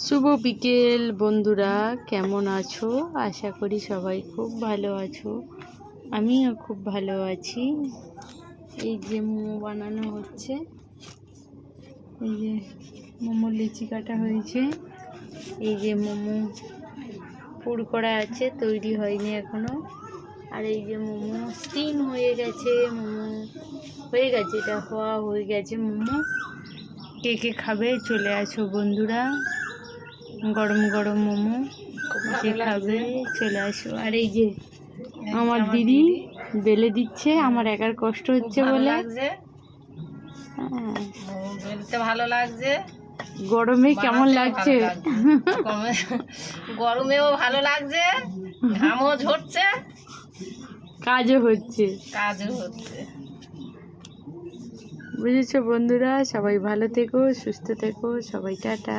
শুভ বিকেল বন্ধুরা, কেমন আছো? আশা করি সবাই খুব ভালো আছো। আমিও খুব ভালো আছি। এই যে মোমো বানানো হচ্ছে, এই যে মোমো লিচি কাটা হয়েছে, এই যে মোমো পুর করা আছে, তৈরি হয়নি এখনো। আর এই যে মোমো স্টিম হয়ে গেছে, মোমো হয়ে গেছে, এটা হওয়া হয়ে গেছে মোমো। কে কে খাবে চলে আসো বন্ধুরা, গরম গরম মোমো যে খাবে চলে আসো। আর এই যে আমার দিদি বেলে দিচ্ছে, আমার একার কষ্ট হচ্ছে বলে। বেলতে ভালো লাগছে, গরমে কেমন লাগছে? গরমেও ভালো লাগছে, ঘামও ঝরছে, কাজও হচ্ছে। বুঝেছো বন্ধুরা, সবাই ভালো থেকো, সুস্থ থেকো, সবাই টাটা।